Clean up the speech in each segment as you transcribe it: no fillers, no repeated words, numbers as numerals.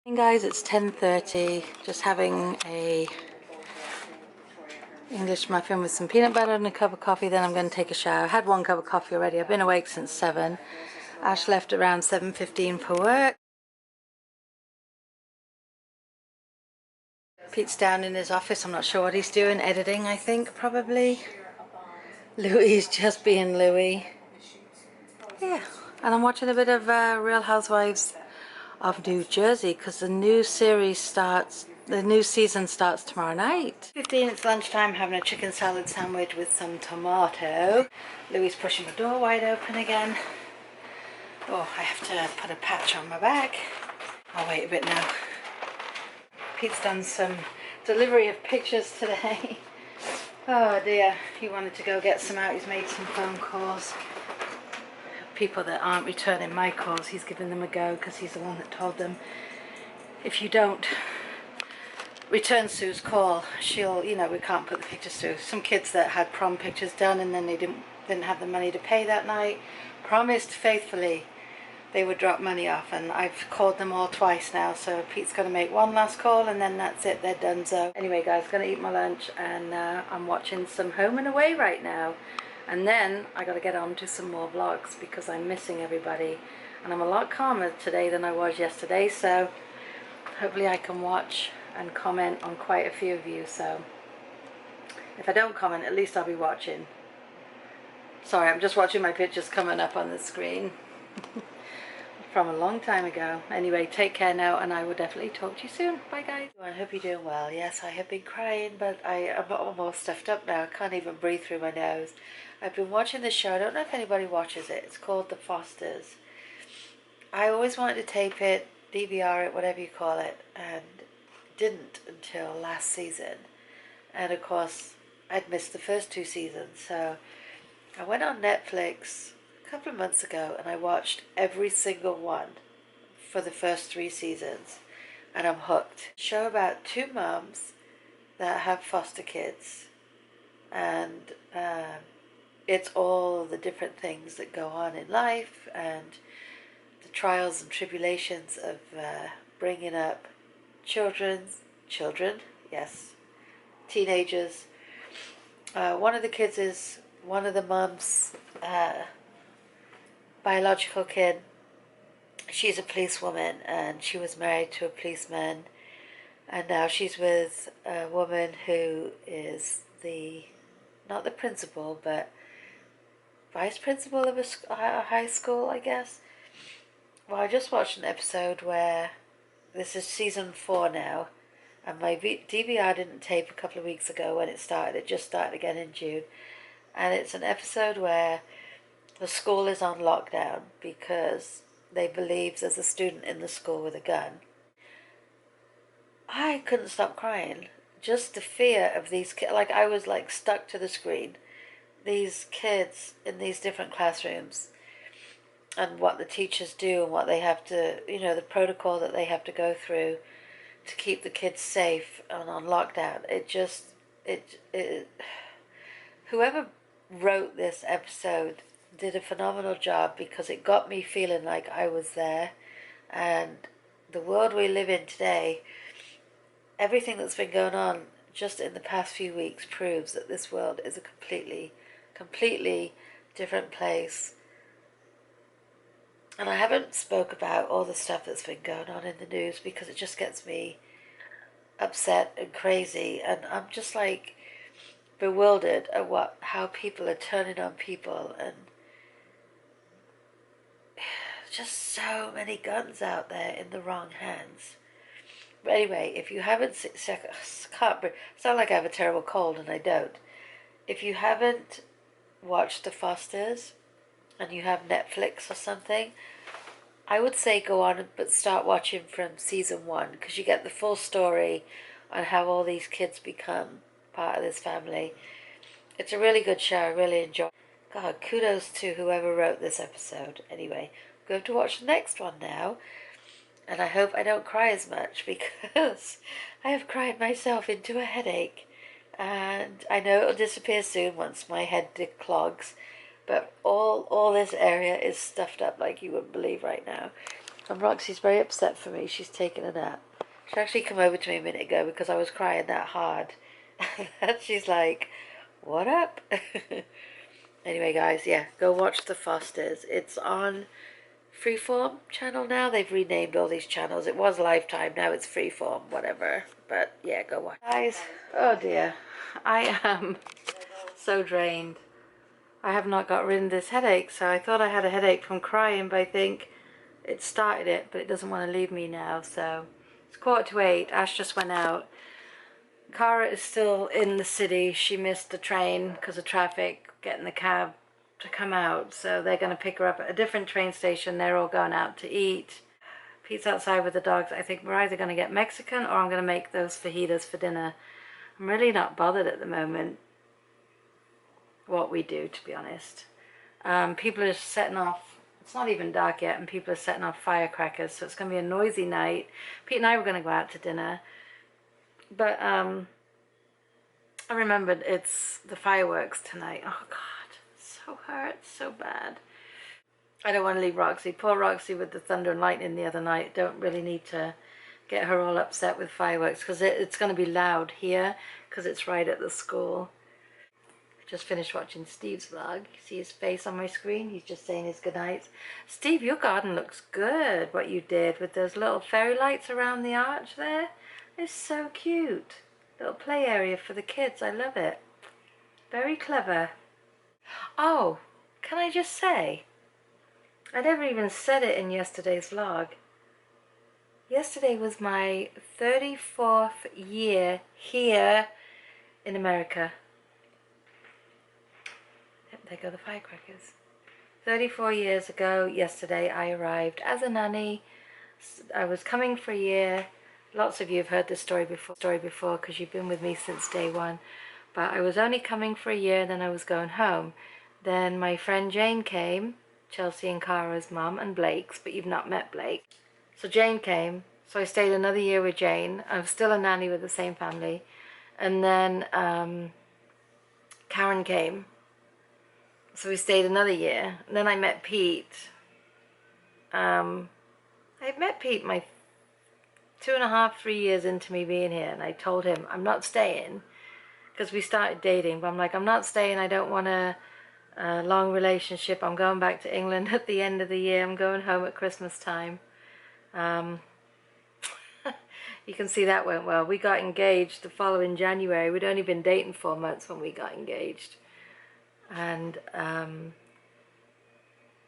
Hey guys, it's 10:30. Just having a English muffin with some peanut butter and a cup of coffee. Then I'm going to take a shower. I had one cup of coffee already. I've been awake since 7. Ash left around 7:15 for work. Pete's down in his office. I'm not sure what he's doing. Editing, I think, probably. Louis is just being Louis. Yeah, and I'm watching a bit of Real Housewives of New Jersey because the new season starts tomorrow night. 15, it's lunchtime, having a chicken salad sandwich with some tomato. Louis pushing the door wide open again. Oh, I have to put a patch on my back. I'll wait a bit now. Pete's done some delivery of pictures today. Oh dear, he wanted to go get some out. He's made some phone calls. People that aren't returning my calls, he's giving them a go because he's the one that told them, if you don't return Sue's call, she'll, we can't put the pictures through. Some kids that had prom pictures done and then they didn't have the money to pay that night, promised faithfully they would drop money off, and I've called them all twice now, so Pete's going to make one last call and then that's it, they're done. So anyway guys, going to eat my lunch, and I'm watching some Home and Away right now. And then I got to get on to some more vlogs because I'm missing everybody. And I'm a lot calmer today than I was yesterday. So hopefully I can watch and comment on quite a few of you. So if I don't comment, at least I'll be watching. Sorry, I'm just watching my pictures coming up on the screen. From a long time ago. Anyway, take care now, and I will definitely talk to you soon. Bye guys. I hope you're doing well. Yes, I have been crying, but I'm almost stuffed up now. I can't even breathe through my nose. I've been watching this show. I don't know if anybody watches it. It's called The Fosters. I always wanted to tape it, DVR it, whatever you call it, and didn't until last season. And of course, I'd missed the first 2 seasons, so I went on Netflix a couple of months ago and I watched every single one for the first 3 seasons, and I'm hooked. Show about 2 moms that have foster kids, and it's all the different things that go on in life and the trials and tribulations of bringing up children, yes, teenagers. One of the kids is one of the mom's biological kid. She's a policewoman and she was married to a policeman, and now she's with a woman who is not the principal, but vice principal of a high school, I guess. Well, I just watched an episode where, this is season 4 now, and my DVR didn't tape a couple of weeks ago when it started. It just started again in June, and it's an episode where the school is on lockdown because they believe there's a student in the school with a gun. I couldn't stop crying. Just the fear of these kids. Like, I was like stuck to the screen. These kids in these different classrooms, and what the teachers do and what they have to, the protocol that they have to go through to keep the kids safe and on lockdown. Whoever wrote this episode did a phenomenal job, because it got me feeling like I was there. And the world we live in today, everything that's been going on just in the past few weeks proves that this world is a completely different place. And I haven't spoke about all the stuff that's been going on in the news because it just gets me upset and crazy, and I'm just like bewildered at how people are turning on people, and just so many guns out there in the wrong hands. But anyway, if you haven't sound like I have a terrible cold, and I don't. If you haven't watched The Fosters and you have Netflix or something, I would say go on but start watching from season 1, because you get the full story on how all these kids become part of this family. It's a really good show. I really enjoy it. God, kudos to whoever wrote this episode. Anyway, I'm going to watch the next one now, and I hope I don't cry as much, because I have cried myself into a headache, and I know it'll disappear soon once my head declogs, but all this area is stuffed up like you wouldn't believe right now. And Roxy's very upset for me. She's taken a nap. She actually came over to me a minute ago because I was crying that hard. And she's like, what up? Anyway, guys, yeah, go watch The Fosters. It's on Freeform channel now. They've renamed all these channels. It was Lifetime, now it's Freeform, whatever. But yeah, go watch. Guys, oh dear. I am so drained. I have not got rid of this headache, so I thought I had a headache from crying, but I think it started it, but it doesn't want to leave me now, so it's 7:45. Ash just went out. Cara is still in the city. She missed the train because of traffic, getting the cab to come out, so they're going to pick her up at a different train station. They're all going out to eat. Pete's outside with the dogs. I think we're either going to get Mexican or I'm going to make those fajitas for dinner. I'm really not bothered at the moment what we do, to be honest. People are setting off, it's not even dark yet, and people are setting off firecrackers, so it's going to be a noisy night. Pete and I were going to go out to dinner, but I remembered it's the fireworks tonight. Oh God, so hurt, so bad. I don't want to leave Roxy. Poor Roxy with the thunder and lightning the other night. Don't really need to get her all upset with fireworks because it's going to be loud here because it's right at the school. Just finished watching Steve's vlog. You see his face on my screen? He's just saying his goodnights. Steve, your garden looks good, what you did with those little fairy lights around the arch there. It's so cute. Little play area for the kids. I love it. Very clever. Oh, can I just say, I never even said it in yesterday's vlog. Yesterday was my 34th year here in America. There go the firecrackers. 34 years ago, yesterday, I arrived as a nanny. I was coming for a year. Lots of you have heard this story before because you've been with me since day one. But I was only coming for a year, then I was going home. Then my friend Jane came, Chelsea and Cara's mum, and Blake's, but you've not met Blake. So Jane came, so I stayed another year with Jane. I was still a nanny with the same family. And then Karen came. So we stayed another year. And then I met Pete. I met Pete my 2.5, 3 years into me being here. And I told him, I'm not staying. Because we started dating. But I'm like, I'm not staying. I don't want a long relationship. I'm going back to England at the end of the year. I'm going home at Christmas time. You can see that went well. We got engaged the following January. We'd only been dating 4 months when we got engaged. And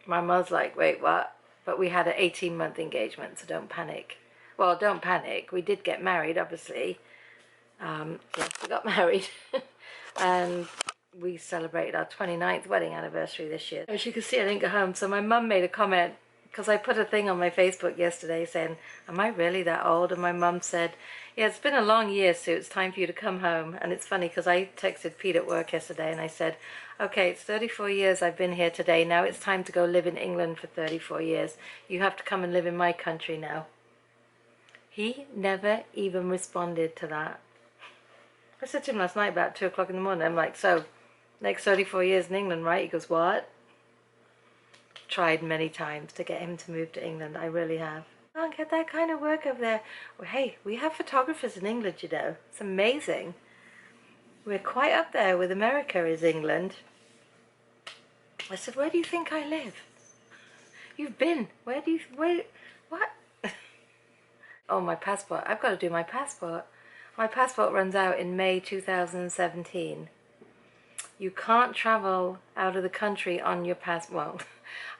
my mother's like, wait, what? But we had an 18-month engagement, so don't panic. Well, don't panic. We did get married, obviously. Yes, we got married. And we celebrated our 29th wedding anniversary this year. As you can see, I didn't go home. So my mum made a comment, because I put a thing on my Facebook yesterday saying, am I really that old? And my mum said, yeah, it's been a long year, Sue. It's time for you to come home. And it's funny because I texted Pete at work yesterday and I said, okay, it's 34 years I've been here today. Now it's time to go live in England for 34 years. You have to come and live in my country now. He never even responded to that. I said to him last night about 2 o'clock in the morning, I'm like, so, next 34 years in England, right? He goes, what? Tried many times to get him to move to England. I really have. I can't get that kind of work over there. Well, hey, we have photographers in England, you know. It's amazing. We're quite up there with America is England. I said, where do you think I live? You've been. Where, what? Oh, my passport. I've got to do my passport. My passport runs out in May 2017. You can't travel out of the country on your passport. Well,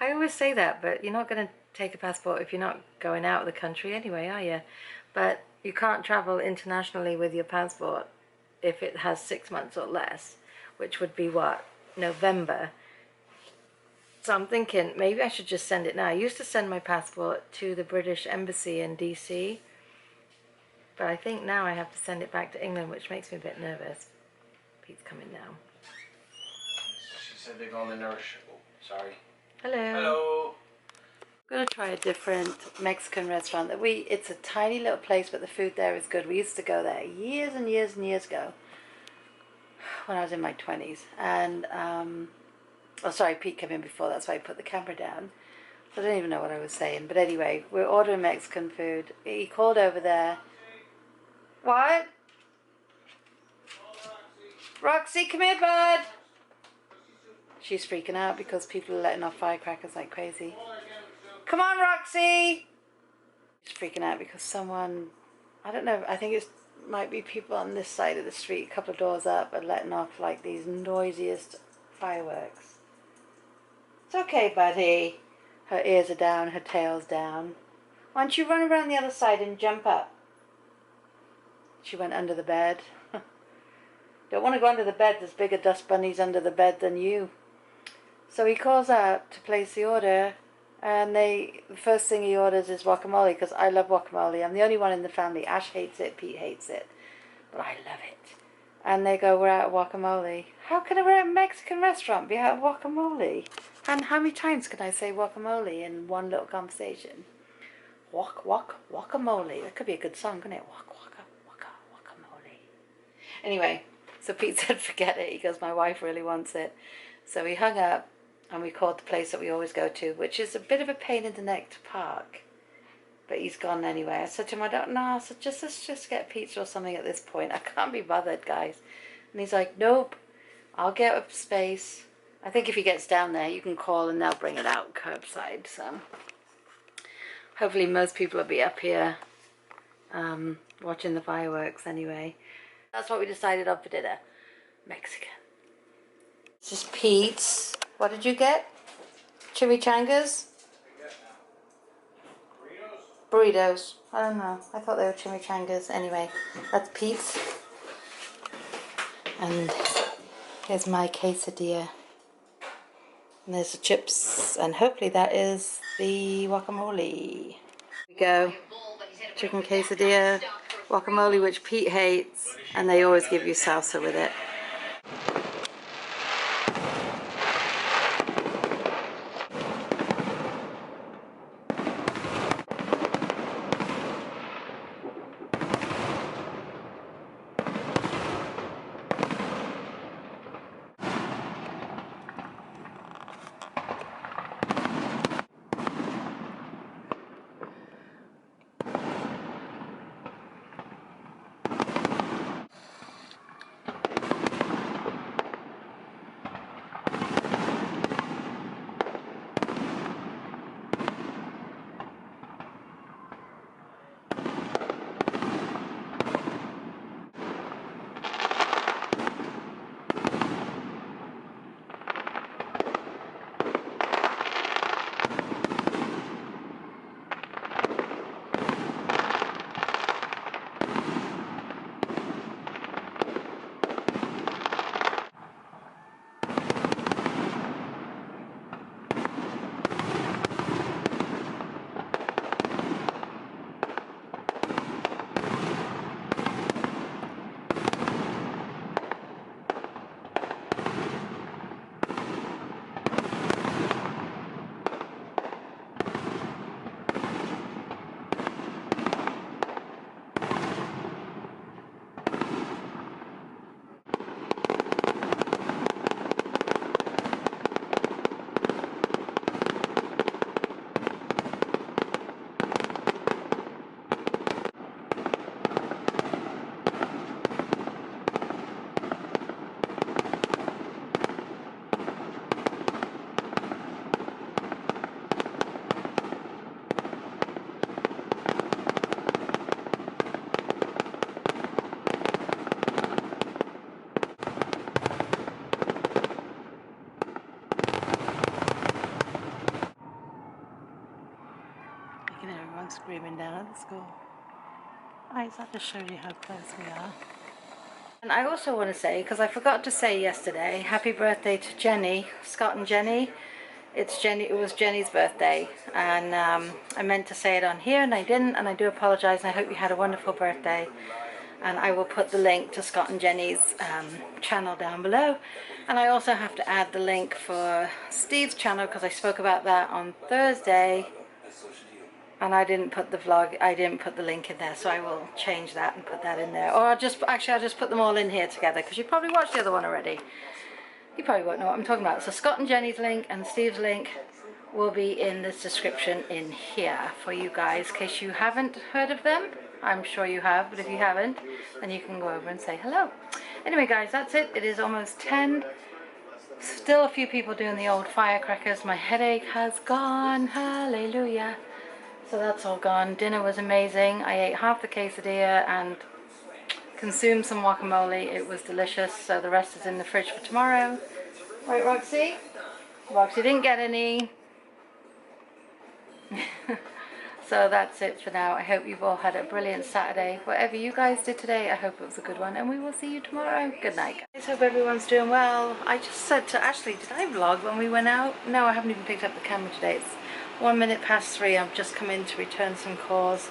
I always say that, but you're not going to take a passport if you're not going out of the country anyway, are you? But you can't travel internationally with your passport if it has 6 months or less, which would be what? November. So I'm thinking maybe I should just send it now. I used to send my passport to the British Embassy in DC, but I think now I have to send it back to England, which makes me a bit nervous. Pete's coming now. She said they're going to nourish. Oh, sorry. Hello. Hello. I'm going to try a different Mexican restaurant. It's a tiny little place, but the food there is good. We used to go there years and years and years ago when I was in my 20s. And, oh sorry, Pete came in before, that's why I put the camera down. So I don't even know what I was saying. But anyway, we're ordering Mexican food. He called over there. What? Roxy, come here, bud. She's freaking out because people are letting off firecrackers like crazy. Come on, Roxy. She's freaking out because someone, I don't know, I think it might be people on this side of the street, a couple of doors up, are letting off like these noisiest fireworks. It's okay, buddy. Her ears are down, her tail's down. Why don't you run around the other side and jump up? She went under the bed. Don't want to go under the bed. There's bigger dust bunnies under the bed than you. So he calls out to place the order, and the first thing he orders is guacamole, because I love guacamole. I'm the only one in the family. Ash hates it, Pete hates it, but I love it. And they go, we're out of guacamole. How can a Mexican restaurant be out of guacamole? And how many times can I say guacamole in one little conversation? Guacamole. That could be a good song, couldn't it? Guacamole. Anyway, so Pete said, forget it. He goes, my wife really wants it. So we hung up and we called the place that we always go to, which is a bit of a pain in the neck to park. But he's gone anyway. I said to him, I don't know. So let's just get pizza or something at this point. I can't be bothered, guys. And he's like, nope, I'll get up space. I think if he gets down there, you can call and they'll bring it out curbside. So hopefully most people will be up here watching the fireworks anyway. That's what we decided on for dinner. Mexican. This is Pete's. What did you get? Chimichangas? Burritos. I don't know. I thought they were chimichangas. Anyway, that's Pete's. And here's my quesadilla. And there's the chips. And hopefully that is the guacamole. Here we go. Chicken quesadilla. Guacamole, which Pete hates. And they always give you salsa with it. Screaming down at the school. I just have to show you how close we are. And I also want to say, because I forgot to say yesterday, happy birthday to Jenny, Scott and Jenny. It was Jenny's birthday, and I meant to say it on here and I didn't, and I do apologize, and I hope you had a wonderful birthday. And I will put the link to Scott and Jenny's channel down below. And I also have to add the link for Steve's channel, because I spoke about that on Thursday. And I didn't put the link in there, so I will change that and put that in there. Or I'll just put them all in here together, because you probably watched the other one already. You probably won't know what I'm talking about. So Scott and Jenny's link and Steve's link will be in this description in here for you guys, in case you haven't heard of them. I'm sure you have, but if you haven't, then you can go over and say hello. Anyway guys, that's it. It is almost 10. Still a few people doing the old firecrackers. My headache has gone, hallelujah. So that's all gone. Dinner was amazing. I ate half the quesadilla and consumed some guacamole. It was delicious, so the rest is in the fridge for tomorrow. Right, Roxy? Roxy didn't get any. So that's it for now. I hope you've all had a brilliant Saturday. Whatever you guys did today, I hope it was a good one, and we will see you tomorrow. Good night, guys. Hope everyone's doing well. I just said to Ashley, did I vlog when we went out? No, I haven't even picked up the camera today. It's 1 minute past 3. I've just come in to return some calls.